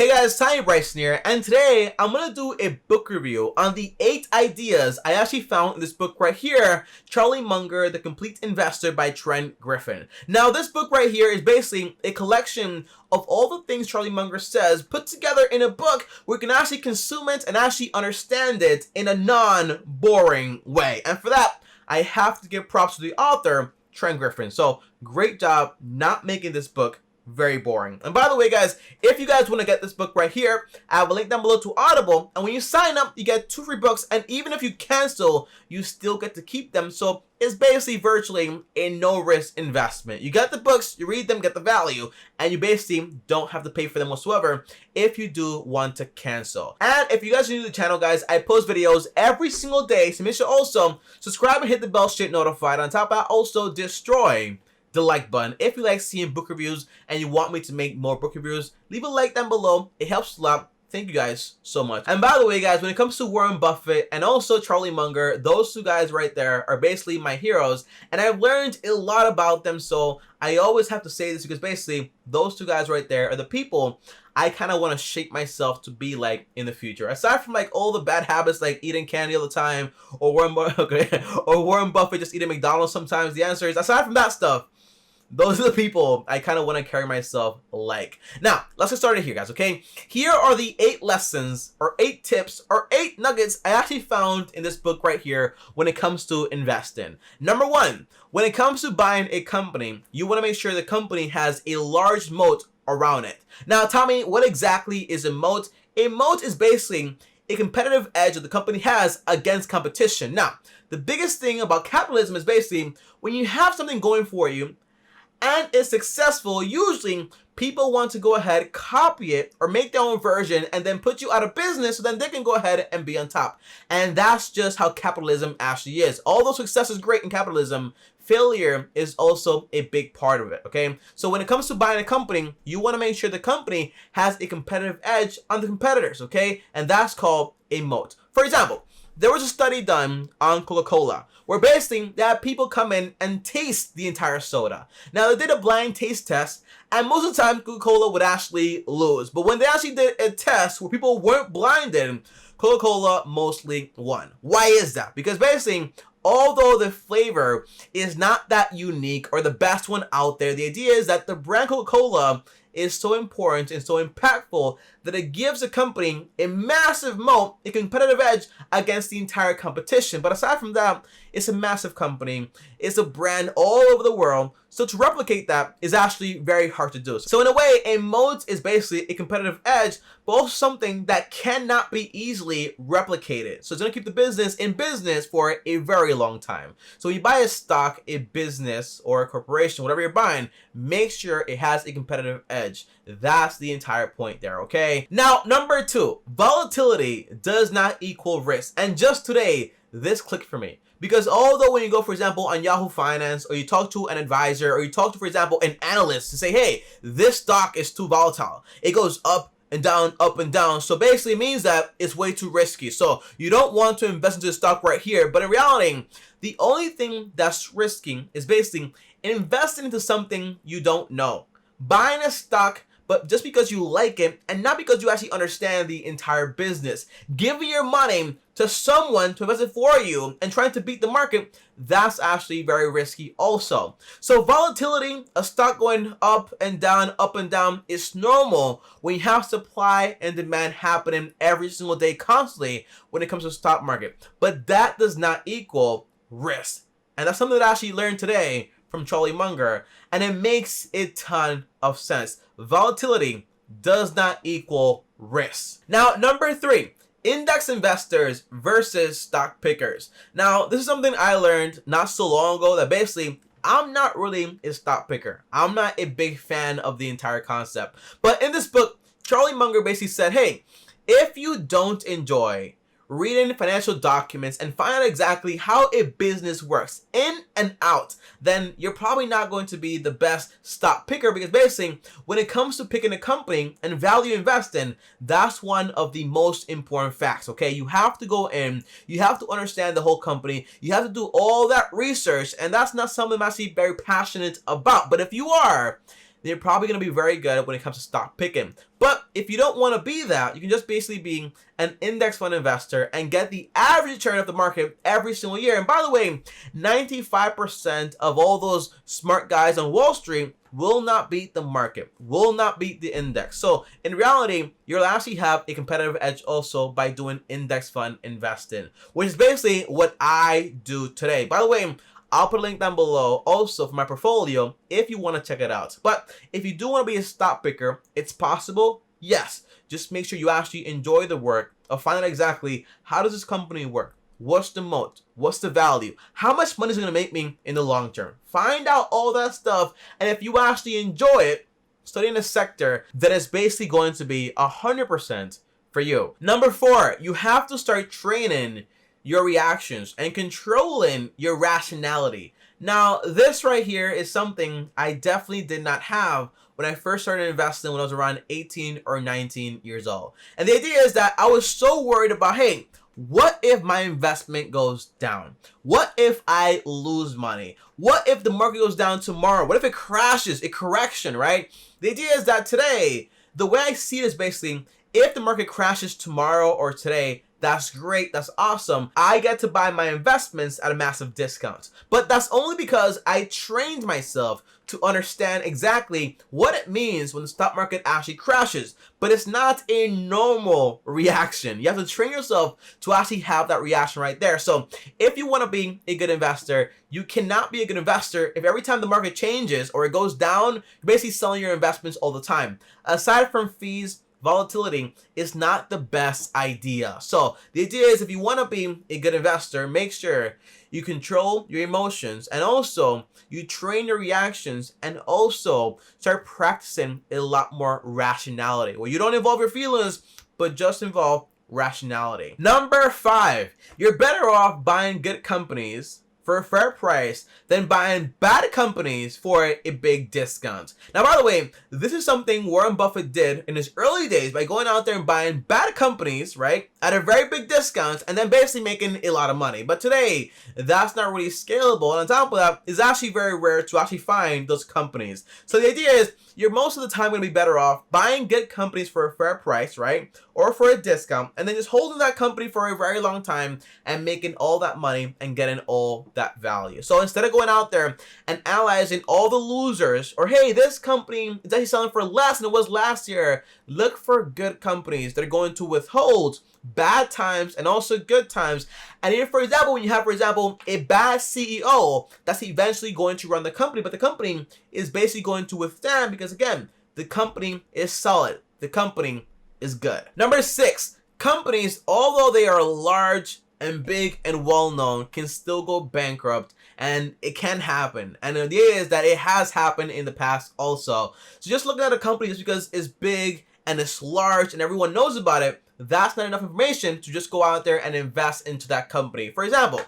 Hey guys, Tiny Bryson here, and today I'm going to do a book review on the 8 ideas I actually found in this book right here, Charlie Munger, The Complete Investor by Tren Griffin. Now this book right here is basically a collection of all the things Charlie Munger says put together in a book where you can actually consume it and actually understand it in a non-boring way. And for that, I have to give props to the author, Tren Griffin. So great job not making this book very boring. And by the way, guys, if you guys want to get this book right here, I have a link down below to Audible, and when you sign up, you get 2 free books, and even if you cancel, you still get to keep them. So it's basically virtually a no-risk investment. You get the books, you read them, get the value, and you basically don't have to pay for them whatsoever if you do want to cancel. And if you guys are new to the channel, guys, I post videos every single day, so make sure also subscribe and hit the bell to get notified. On top of that, also destroy the like button. If you like seeing book reviews and you want me to make more book reviews, leave a like down below. It helps a lot. Thank you guys so much. And by the way, guys, when it comes to Warren Buffett and also Charlie Munger, those 2 guys right there are basically my heroes, and I've learned a lot about them, so I always have to say this because basically those 2 guys right there are the people I kind of want to shape myself to be like in the future. Aside from like all the bad habits like eating candy all the time or Warren Buffett just eating McDonald's sometimes, the answer is aside from that stuff, those are the people I kind of want to carry myself like. Now, let's get started here, guys, okay? Here are the 8 lessons or 8 tips or 8 nuggets I actually found in this book right here when it comes to investing. Number 1, when it comes to buying a company, you want to make sure the company has a large moat around it. Now, tell me, what exactly is a moat? A moat is basically a competitive edge that the company has against competition. Now, the biggest thing about capitalism is basically when you have something going for you, and it's successful, usually people want to go ahead, copy it, or make their own version, and then put you out of business so then they can go ahead and be on top. And that's just how capitalism actually is. Although success is great in capitalism, failure is also a big part of it, okay? So when it comes to buying a company, you want to make sure the company has a competitive edge on the competitors, okay? And that's called a moat. For example, there was a study done on Coca-cola where basically they had people come in and taste the entire soda. Now, they did a blind taste test, and most of the time Coca-Cola would actually lose. But when they actually did a test where people weren't blinded, Coca-Cola mostly won. Why is that? Because basically, although the flavor is not that unique or the best one out there, the idea is that the brand Coca-Cola is so important and so impactful that it gives a company a massive moat, a competitive edge against the entire competition. But aside from that, it's a massive company. It's a brand all over the world. So to replicate that is actually very hard to do. So in a way, a moat is basically a competitive edge, but also something that cannot be easily replicated. So it's going to keep the business in business for a very long time. So when you buy a stock, a business, or a corporation, whatever you're buying, make sure it has a competitive edge. That's the entire point there, okay? Now, number 2, volatility does not equal risk. And just today, this clicked for me. Because although when you go, for example, on Yahoo Finance, or you talk to an advisor, or you talk to, for example, an analyst to say, hey, this stock is too volatile. It goes up and down, up and down. So basically it means that it's way too risky. So you don't want to invest into the stock right here. But in reality, the only thing that's risky is basically investing into something you don't know. Buying a stock, but just because you like it and not because you actually understand the entire business. Giving your money to someone to invest it for you and trying to beat the market, that's actually very risky also. So volatility, a stock going up and down, is normal when you have supply and demand happening every single day constantly when it comes to the stock market. But that does not equal risk. And that's something that I actually learned today from Charlie Munger, and it makes a ton of sense. Volatility does not equal risk. Now, number 3, index investors versus stock pickers. Now, this is something I learned not so long ago that basically I'm not really a stock picker. I'm not a big fan of the entire concept. But in this book, Charlie Munger basically said, hey, if you don't enjoy reading financial documents and find out exactly how a business works in and out, then you're probably not going to be the best stock picker, because basically when it comes to picking a company and value investing, that's one of the most important facts, okay? You have to go in, you have to understand the whole company, you have to do all that research, and that's not something I'm actually very passionate about. But if you are, then you're probably going to be very good when it comes to stock picking. But if you don't want to be that, you can just basically be an index fund investor and get the average return of the market every single year. And by the way, 95% of all those smart guys on Wall Street will not beat the market, will not beat the index. So in reality, you'll actually have a competitive edge also by doing index fund investing, which is basically what I do today. By the way, I'll put a link down below also for my portfolio if you want to check it out. But if you do want to be a stock picker, it's possible. Yes, just make sure you actually enjoy the work of finding out exactly how does this company work? What's the moat? What's the value? How much money is it going to make me in the long term? Find out all that stuff. And if you actually enjoy it, study in a sector that is basically going to be 100% for you. Number 4, you have to start training your reactions and controlling your rationality. Now, this right here is something I definitely did not have when I first started investing when I was around 18 or 19 years old. And the idea is that I was so worried about, hey, what if my investment goes down? What if I lose money? What if the market goes down tomorrow? What if it crashes? A correction, right? The idea is that today, the way I see it is basically, if the market crashes tomorrow or today, that's great, that's awesome. I get to buy my investments at a massive discount. But that's only because I trained myself to understand exactly what it means when the stock market actually crashes. But it's not a normal reaction. You have to train yourself to actually have that reaction right there. So if you want to be a good investor, you cannot be a good investor if every time the market changes or it goes down, you're basically selling your investments all the time. Aside from fees, volatility is not the best idea. So the idea is if you want to be a good investor, make sure you control your emotions and also you train your reactions and also start practicing a lot more rationality where you don't involve your feelings, but just involve rationality. Number 5, you're better off buying good companies for a fair price than buying bad companies for a big discount. Now, by the way, this is something Warren Buffett did in his early days by going out there and buying bad companies, right, at a very big discount and then basically making a lot of money. But today, that's not really scalable. And on top of that, it's actually very rare to actually find those companies. So the idea is you're most of the time going to be better off buying good companies for a fair price, right, or for a discount, and then just holding that company for a very long time and making all that money and getting all that value. So instead of going out there and analyzing all the losers, or hey, this company is actually selling for less than it was last year, look for good companies that are going to withhold bad times and also good times. And here, for example, when you have, for example, a bad CEO that's eventually going to run the company, but the company is basically going to withstand because, again, the company is solid. The company is good. Number 6, companies, although they are large and big and well-known, can still go bankrupt, and it can happen. And the idea is that it has happened in the past also. So just looking at a company just because it's big and it's large and everyone knows about it, that's not enough information to just go out there and invest into that company. For example,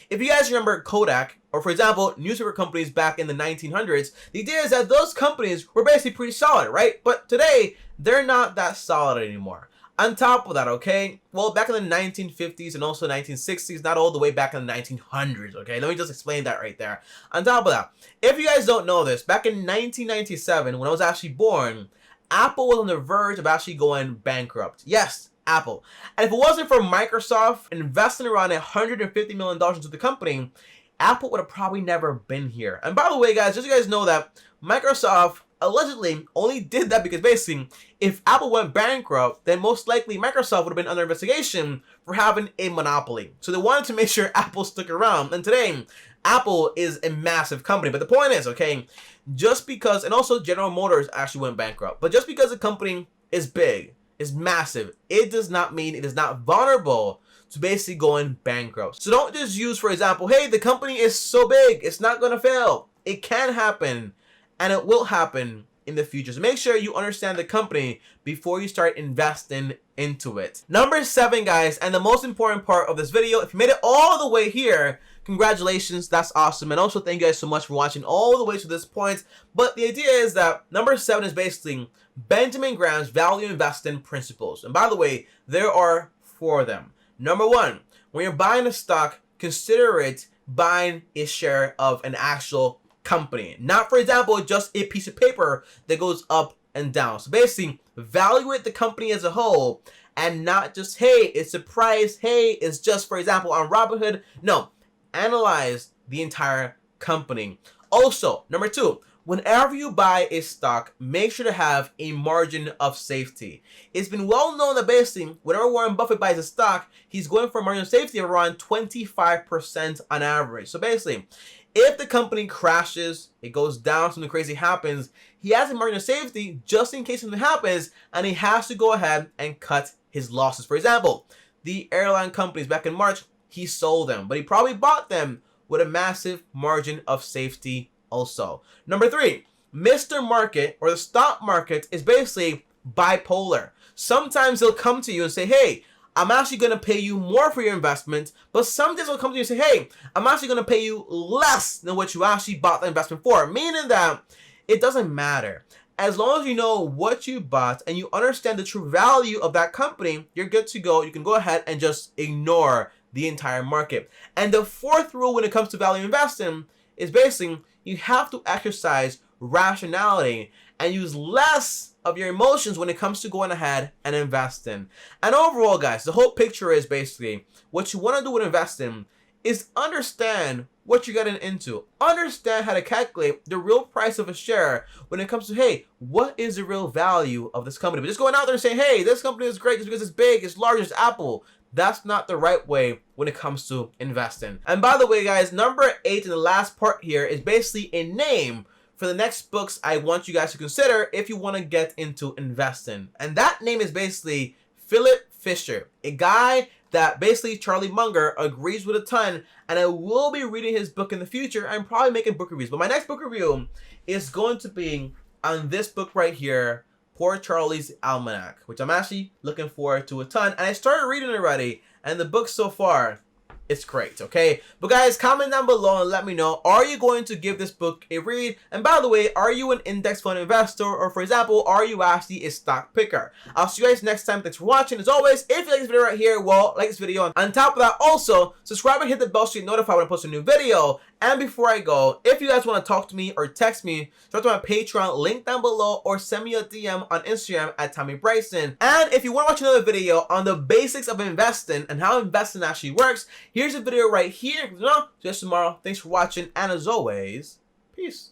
if you guys remember Kodak, or for example, newspaper companies back in the 1900s, the idea is that those companies were basically pretty solid, right? But today, they're not that solid anymore. On top of that, okay, well, back in the 1950s and also 1960s, not all the way back in the 1900s, okay? Let me just explain that right there. On top of that, if you guys don't know this, back in 1997, when I was actually born, Apple was on the verge of actually going bankrupt. Yes, Apple. And if it wasn't for Microsoft investing around $150 million into the company, Apple would have probably never been here. And by the way, guys, just so you guys know that Microsoft allegedly only did that because basically, if Apple went bankrupt, then most likely Microsoft would have been under investigation for having a monopoly. So they wanted to make sure Apple stuck around. And today, Apple is a massive company. But the point is, okay, just because, and also General Motors actually went bankrupt, but just because a company is big, is massive, it does not mean it is not vulnerable to basically going bankrupt. So don't just use, for example, hey, the company is so big, it's not going to fail. It can happen, and it will happen in the future. So make sure you understand the company before you start investing into it. Number 7, guys, and the most important part of this video, if you made it all the way here, congratulations, that's awesome. And also thank you guys so much for watching all the way to this point. But the idea is that number 7 is basically Benjamin Graham's value investing principles. And by the way, there are 4 of them. Number 1, when you're buying a stock, consider it buying a share of an actual company, not, for example, just a piece of paper that goes up and down. So basically, evaluate the company as a whole and not just, hey, it's a price, hey, it's just, for example, on Robinhood. No, analyze the entire company. Also, number 2, whenever you buy a stock, make sure to have a margin of safety. It's been well known that basically, whenever Warren Buffett buys a stock, he's going for a margin of safety of around 25% on average. So basically, if the company crashes, it goes down, something crazy happens, he has a margin of safety just in case something happens, and he has to go ahead and cut his losses. For example, the airline companies back in March, he sold them, but he probably bought them with a massive margin of safety also. Number 3, Mr. Market, or the stock market, is basically bipolar. Sometimes they'll come to you and say, hey, I'm actually going to pay you more for your investment, but sometimes they'll come to you and say, hey, I'm actually going to pay you less than what you actually bought the investment for, meaning that it doesn't matter. As long as you know what you bought and you understand the true value of that company, you're good to go. You can go ahead and just ignore the entire market. And the 4th rule when it comes to value investing is basically you have to exercise rationality and use less of your emotions when it comes to going ahead and investing. And overall, guys, the whole picture is basically what you want to do with investing is understand what you're getting into. Understand how to calculate the real price of a share when it comes to, hey, what is the real value of this company? But just going out there and saying, hey, this company is great just because it's big, it's large, it's Apple. That's not the right way when it comes to investing. And by the way, guys, number 8 in the last part here is basically a name for the next books I want you guys to consider if you want to get into investing. And that name is basically Philip Fisher, a guy that basically Charlie Munger agrees with a ton, and I will be reading his book in the future and probably making book reviews. But my next book review is going to be on this book right here, Poor Charlie's Almanac, which I'm actually looking forward to a ton. And I started reading it already, and the book so far, it's great, okay? But guys, comment down below and let me know, are you going to give this book a read? And by the way, are you an index fund investor? Or for example, are you actually a stock picker? I'll see you guys next time. Thanks for watching. As always, if you like this video right here, well, like this video. On top of that, also, subscribe and hit the bell so you get notified when I post a new video. And before I go, if you guys want to talk to me or text me, start to my Patreon, link down below, or send me a DM on Instagram at Tommy Bryson. And if you want to watch another video on the basics of investing and how investing actually works, here's a video right here. See you guys tomorrow. Thanks for watching, and as always, peace.